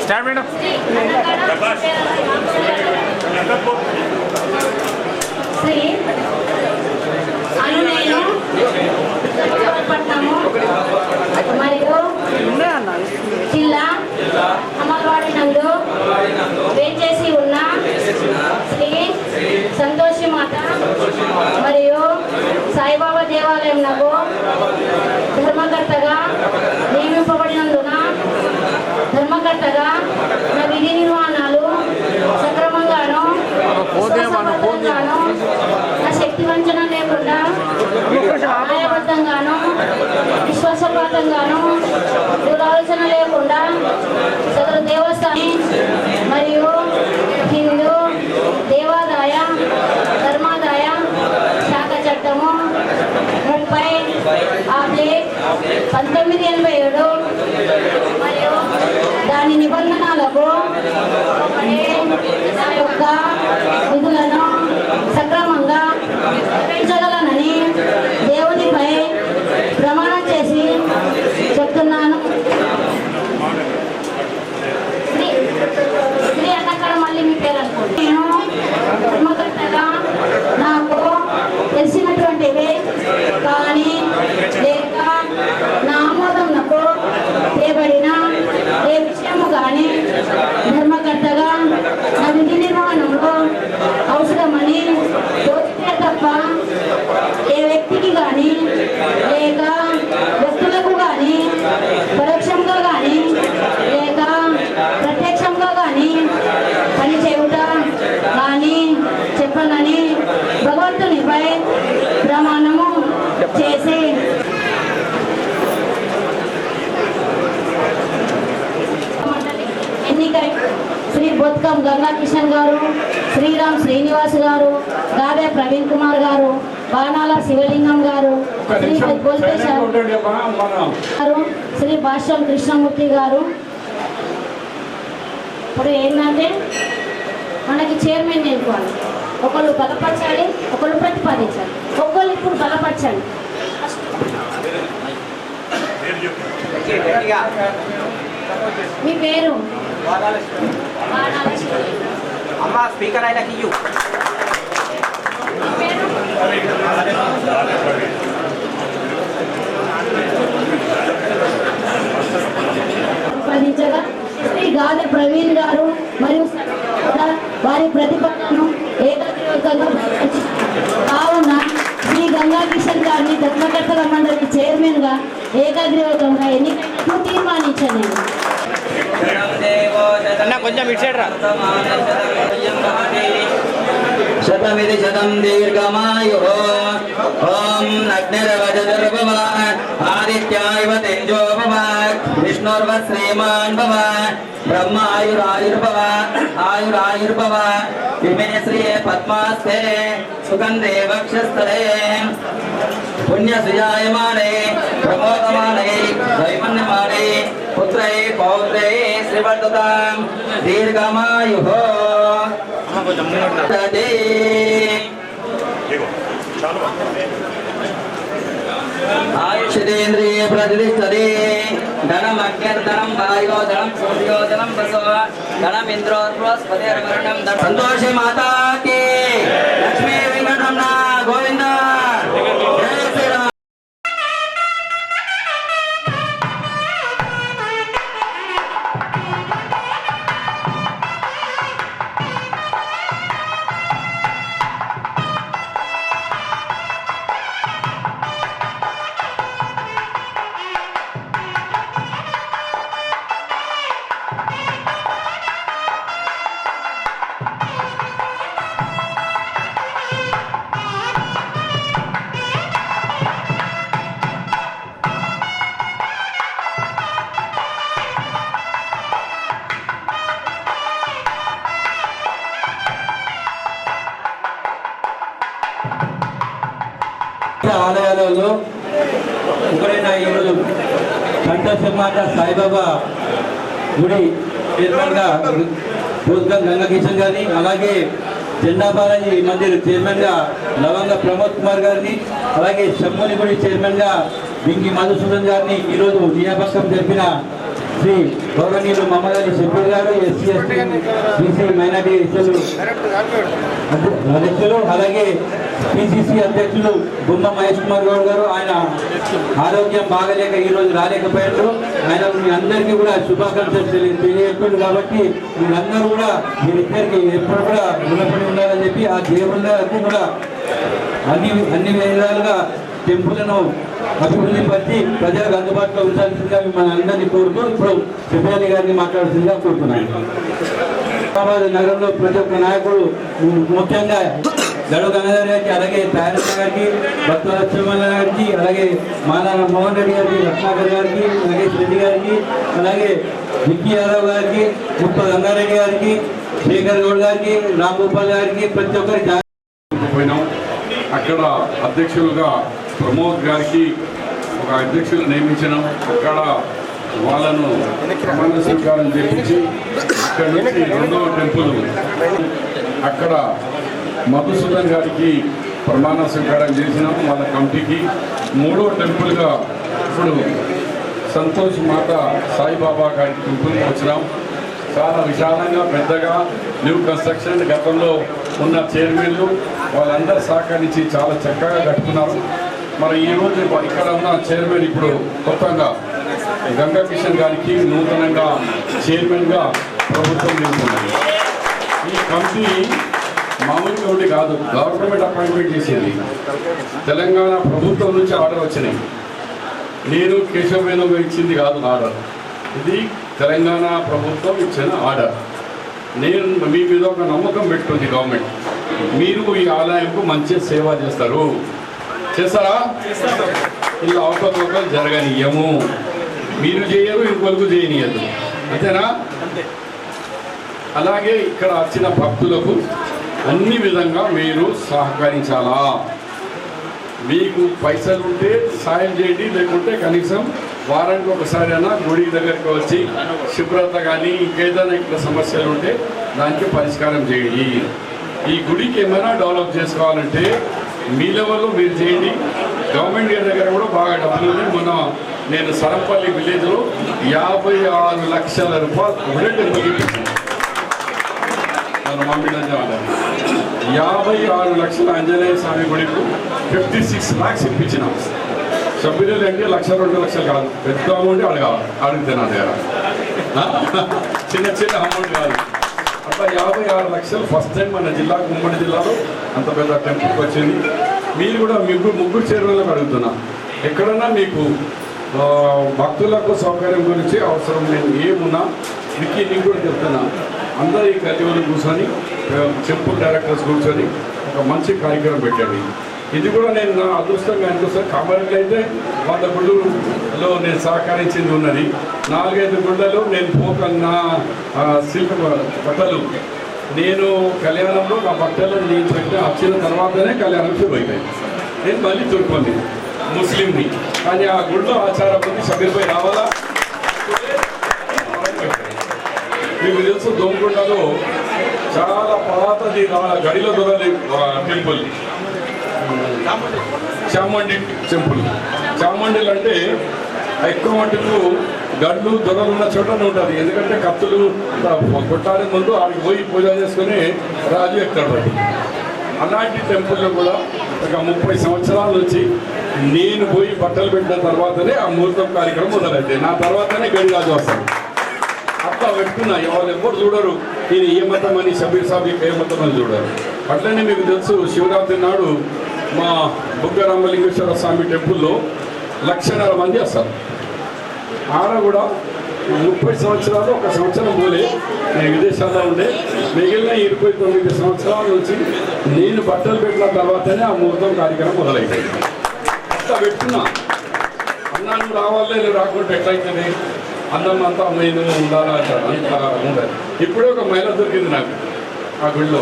Start madam. Shri అనునేను పట్నము మరియు జిల్లా అమర్వాడి నందు వేచేసి ఉన్న శ్రీ సంతోషి మాత మరియు సాయిబాబా దేవాలయం నకు ధర్మకర్తగా నియమింపబడినందున ధర్మకర్తగా నా విధి నిర్వహణలు సక్రమంగాను నా శక్తి వంచన లేకుండా న్యాయబద్ధంగాను విశ్వాసపాతంగాను దురాలోచన లేకుండా సదరు దేవస్థానం మరియు హిందూ దేవాదాయ ధర్మాదాయ శాఖ చట్టము 30/1987 మరియు దాని నిబంధనలకు నా యొక్క విధులను సక్రమంగా నిర్వహించగలనని దేవునిపై ప్రమాణం చేసి చెప్తున్నాను. శ్రీ అన్నక్కడ మళ్ళీ మీ పేరు అనుకోండి. నేను ధర్మకర్తగా నాకు తెలిసినటువంటివి కానీ లేక నా ఆమోదంకు చేయబడిన ఏ విషయము కానీ ధర్మకర్తగా నా విధి నిర్వహణలో అవసరమని తోచితే తప్ప ఏ వ్యక్తికి కానీ లేక వ్యక్తులకు కానీ పరోక్షంగా కానీ లేక ప్రత్యక్షంగా కానీ పని చేయుట కానీ చెప్పనని భగవంతునిపై ప్రమాణము చేసి ఎన్నికై శ్రీ బొత్కం గంగా కిషన్ గారు, శ్రీరామ్ శ్రీనివాస్ గారు, గాదే ప్రవీణ్ కుమార్ గారు, బాణాల శివలింగం గారు, శ్రీ గారు, శ్రీ భాష్యం కృష్ణమూర్తి గారు. ఇప్పుడు ఏంటంటే మనకి చైర్మన్ ఎన్నుకోవాలి. ఒకళ్ళు బలపరచాలి, ఒకళ్ళు ప్రతిపాదించాలి. ఒకళ్ళు ఇప్పుడు బలపరచాలి. మీ పేరు అమ్మా స్పీకర్ ఆయనకి ఇయ్యు. ప్రతిపాదించగా శ్రీ గాదే ప్రవీణ్ గారు మరియు వారి ప్రతిపాదనను ఏకగ్రీవంగా కావున శ్రీ గంగా కిషన్ గారిని ధర్మకర్తల మండలి చైర్మన్ గా ఏకగ్రీవంగా ఎన్నికైనట్లు తీర్మానించాను. కొంచెం ఇటు సైడ్ రా. శతమిది శతం దీర్ఘమాయుః. ఓం అగ్నిరవజర్భవ ఆదిత్యాయవ తేజో భవ విష్ణుర్వ శ్రీమాన్ భవ బ్రహ్మాయురాయుర్భవ ఆయురాయుర్భవ ఇమే శ్రియే పద్మాస్థే సుగంధే వక్షస్థలే పుణ్యసుజాయమానే ప్రమోదమానే దైవన్యమానే పుత్రై పౌత్రై శ్రీవర్ధతాం దీర్ఘమాయుః. ఆయుషేంద్రియ ప్రతిష్టతే ధనం అగ్నిర్ధనం వాయో ధనం సూర్యో ధనం వసో ధనం ఇంద్రో బృహస్పతిర్వరుణం సంతోష మాతాకి లక్ష్మీ వెంకటరమణ గోవింద జయ శ్రీరామ్. ఆలయాలలో ఒకరైన ఈరోజు కంఠసింహాట సాయిబాబా గుడి చైర్మన్గా బోత్కం గంగా కిషన్ గారిని, అలాగే జెండా బాలాజీ మందిర్ చైర్మన్గా లవంగ ప్రమోద్ కుమార్ గారిని, అలాగే శంభుని గుడి చైర్మన్గా బింగి మధుసూదన్ గారిని ఈరోజు నియామకం జరిపిన శ్రీ గౌరవనీయులు మహమ్మద్ అలీ షబీర్ గారు ఎస్సీ ఎస్టీ బీసీ మైనార్టీ అధ్యక్షులు, అలాగే పిసిసి అధ్యక్షులు గుమ్మ మహేష్ కుమార్ గౌడ్ గారు. ఆయన ఆరోగ్యం బాగలేక ఈరోజు రాలేకపోయారు. ఆయన మీ అందరికీ కూడా శుభాకాంక్షలు తెలియజేస్తుంది. కాబట్టి మీరందరూ కూడా మీరిద్దరికి ఎప్పుడు కూడా రుణపడి ఉండాలని చెప్పి ఆ దేవుళ్ళకి కూడా అన్ని విధాలుగా టెంపుల్ను అభివృద్ధి పరిచి ప్రజలకు అందుబాటులో ఉంచాల్సిందిగా మిమ్మల్ని అందరినీ కోరుతూ ఇప్పుడు సుబ్బాలి గారిని మాట్లాడాల్సిందిగా కోరుతున్నాను. హైదరాబాద్ నగరంలో ప్రతి ఒక్క నాయకుడు, ముఖ్యంగా గడువు గంగాధర్ గారికి, అలాగే తారక గారికి, భక్త లక్ష్మణ గారికి, అలాగే మాలా మోహన్ రెడ్డి గారికి, రత్నాకర్ గారికి, నగేష్ రెడ్డి గారికి, అలాగే విక్కీ యాదవ్ గారికి, ముప్ప గంగారెడ్డి గారికి, శేఖర్ గౌడ్ గారికి, రామ్ గోపాల్ గారికి, ప్రతి ఒక్కరికి పోయినాం. అక్కడ అధ్యక్షులుగా ప్రమోద్ గారికి ఒక అధ్యక్షులు నియమించినాం. అక్కడ వాళ్ళను ప్రమాణ స్వీకారం చేయించి అక్కడ నుంచి రెండవ టెంపుల్ అక్కడ మధుసూదన్ గారికి ప్రమాణ స్వీకారం చేసినాం వాళ్ళ కమిటీకి. మూడవ టెంపుల్గా ఇప్పుడు సంతోష్ మాత సాయిబాబా గారి టెంపుల్కి వచ్చినాం. చాలా విశాలంగా పెద్దగా న్యూ కన్స్ట్రక్షన్ గతంలో ఉన్న చైర్మన్లు వాళ్ళందరూ సహకరించి చాలా చక్కగా కట్టుకున్నారు. మరి ఈరోజు ఇక్కడ ఉన్న చైర్మన్ ఇప్పుడు కొత్తగా గంగా కిషన్ గారికి నూతనంగా చైర్మన్గా ప్రభుత్వం నిలుపుతున్నారు. ఈ కమిటీ మామూలుగా ఉండి కాదు, గవర్నమెంట్ అపాయింట్మెంట్ చేసేది. తెలంగాణ ప్రభుత్వం నుంచి ఆర్డర్ వచ్చినాయి. నేను కేశవేణుగా ఇచ్చింది కాదు ఆర్డర్, ఇది తెలంగాణ ప్రభుత్వం ఇచ్చిన ఆర్డర్. నేను మీ మీద ఒక నమ్మకం పెట్టుకుంది గవర్నమెంట్, మీరు ఈ ఆలయంకు మంచి సేవ చేస్తారు. చేస్తారా? ఇలా అవకతవకలు జరగనీయము. మీరు చేయరు, ఇంకొకరు చేయనీయద్దు. అంతేనా? అలాగే ఇక్కడ వచ్చిన భక్తులకు అన్ని విధంగా మీరు సహకరించాలా. మీకు పైసలు ఉంటే సాయం చేయండి, లేకుంటే కనీసం వారానికి ఒకసారి అయినా గుడి దగ్గరికి వచ్చి శుభ్రత కానీ ఇంకేదైనా ఇక్కడ సమస్యలు ఉంటే దానికి పరిష్కారం చేయండి. ఈ గుడికి ఏమైనా డెవలప్ చేసుకోవాలంటే మీ లెవెల్లో మీరు చేయండి. గవర్నమెంట్ గారి దగ్గర కూడా బాగా డబ్బులు ఉన్నాయి. మొన్న నేను సరంపల్లి విలేజ్లో 56 లక్షల రూపాయలు ఒకటే టెంపుల్కి ఇప్పించాను. మన మమ్మీ 56 లక్షల ఆంజనేయ స్వామి గుడికి 56 lakhs ఇప్పించినాం. సభ్యులు అంటే 1-2 లక్షలు కాదు, పెద్ద అమౌంట్ అడిగితే నా దగ్గర చిన్న చిన్న అమౌంట్ కాదు. అట్లా 56 లక్షలు ఫస్ట్ టైం మన జిల్లాకు, ఉమ్మడి జిల్లాలో అంత పెద్ద టెంపుల్కి వచ్చింది. మీరు కూడా ముగ్గురు చైర్మన్లకు అడుగుతున్నా, ఎక్కడన్నా మీకు భక్తులకు సౌకర్యం గురించి అవసరం నేను ఏమున్నా నీకు కూడా చెప్తున్నా. అందరూ ఈ గదిలో కూర్చొని టెంపుల్ డైరెక్టర్స్ కూర్చొని ఒక మంచి కార్యక్రమం పెట్టండి. ఇది కూడా నేను నా అదృష్టంగా అనిపిస్తాను. కామారెడ్డి అయితే 100 గుళ్ళలో నేను సహకరించింది ఉన్నది. 4-5 గుళ్ళలో నేను నా శిల్ప బట్టలు నేను కళ్యాణంలో నా బట్టలు నేను పెట్టి వచ్చిన తర్వాతనే కళ్యాణం శుభైపోయింది. నేను మళ్ళీ తుర్కొంది ముస్లింని, కానీ ఆ గుళ్ళో ఆచారం ఉంది, షబీర్పై రావాలా. మీకు తెలుసు దోమకొండలో చాలా పాతది గడిల దొరలి టెంపుల్, చాముండి టెంపుల్. చాముండిలు అంటే ఎక్కువ మటుకు గడ్లు దొరలు ఉన్న చోటనే ఉంటుంది. ఎందుకంటే కత్తులు కొట్టానికి ముందు ఆడికి పోయి పూజ చేసుకుని రాజు ఎక్కుతాడు. అలాంటి టెంపుల్లో కూడా ఒక 30 సంవత్సరాల నుంచి నేను పోయి బట్టలు పెట్టిన తర్వాతనే ఆ ముహూర్తం కార్యక్రమం మొదలైతే నా తర్వాతనే గడి రాజు వస్తాడు. అట్లా పెట్టుకున్నా. వాళ్ళు ఎవ్వరు చూడరు నేను ఏ మతం అని, షబీర్ సాబిక్ ఏ మతం అని చూడరు. అట్లనే మీకు తెలుసు శివరాత్రి నాడు మా బుగ్గ రామలింగేశ్వర స్వామి టెంపుల్లో 1,00,000 మంది వస్తారు. ఆడ కూడా 30 సంవత్సరాలు, 1 సంవత్సరం పోలే నేను విదేశాల్లో ఉండే. మిగిలిన 29 సంవత్సరాల నుంచి నేను బట్టలు పెట్టిన తర్వాతనే ఆ ముహూర్తం కార్యక్రమం మొదలైంది. అట్లా పెట్టుకున్నా. అన్నాను రావాలే రాకుంటే ఎట్లయితుంది, అన్నం అంతా నేను ఉండాలా అంటారు, అంత ఉండదు. ఇప్పుడే ఒక మహిళ దొరికింది నాకు ఆ గుడిలో,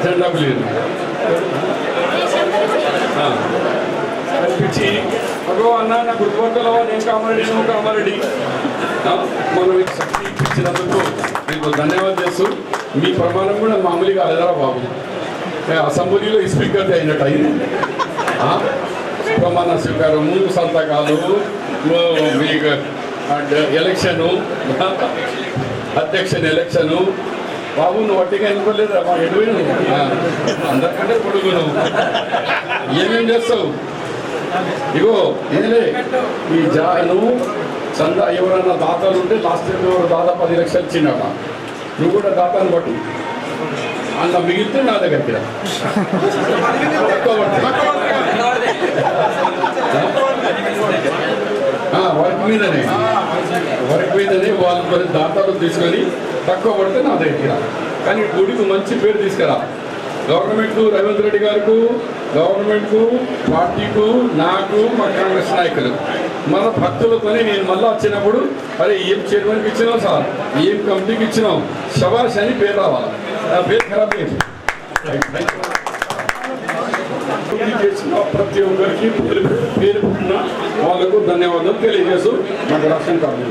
జెండా లేదు కనిపించి, అగో అన్న నా గుడిపక్కలవా, నేను కామారెడ్డి, నువ్వు కామారెడ్డి, మనం శక్తి ఇప్పించినందుకు మీకు ధన్యవాదాలు చేస్తూ, మీ ప్రమాణం కూడా మామూలుగా అలదరా బాబు, అసెంబ్లీలో స్పీకర్ అయినట్టు అయింది. ప్రమాణం ప్రమాణ స్వీకారం, ముందు సంతకాలు, మీకు ఎలక్షను, అధ్యక్షుని ఎలక్షను. బాబు నువ్వు వట్టిగా ఎన్నుకోలేదు మా ఎడుగును అందరికంటే పొడుగును. ఏమేం చేస్తావు? ఇగో ఏలే ఈ నువ్వు చందా ఎవరన్నా దాతలు ఉంటే లాస్ట్ టైం ఎవరు దాదాపు 10 లక్షలు ఇచ్చినాక నువ్వు కూడా దాతాను బట్టి అలా మిగిలితే నా దగ్గరికి వర్క్ మీదనే వాళ్ళు కొన్ని దాతాలు తీసుకొని తక్కువ పడితే నా దగ్గరికి రా. కానీ గుడికి మంచి పేరు తీసుకురా. గవర్నమెంట్కు, రేవంత్ రెడ్డి గారికి, గవర్నమెంట్కు, పార్టీకు, నాకు, మా కాంగ్రెస్ నాయకులు, మన భక్తులతోనే నేను మళ్ళీ వచ్చినప్పుడు అరే ఏం చైర్మన్కి ఇచ్చినావు సార్, ఏం కమిటీకి ఇచ్చినావు, శబాష్ అని పేరు రావాలి. నా పేరు ఖరాబ్ లేదు. చేసిన ప్రతి ఒక్కరికి పేరు వాళ్ళకు ధన్యవాదాలు తెలియజేస్తూ నాకు రాష్ట్రం కాదు.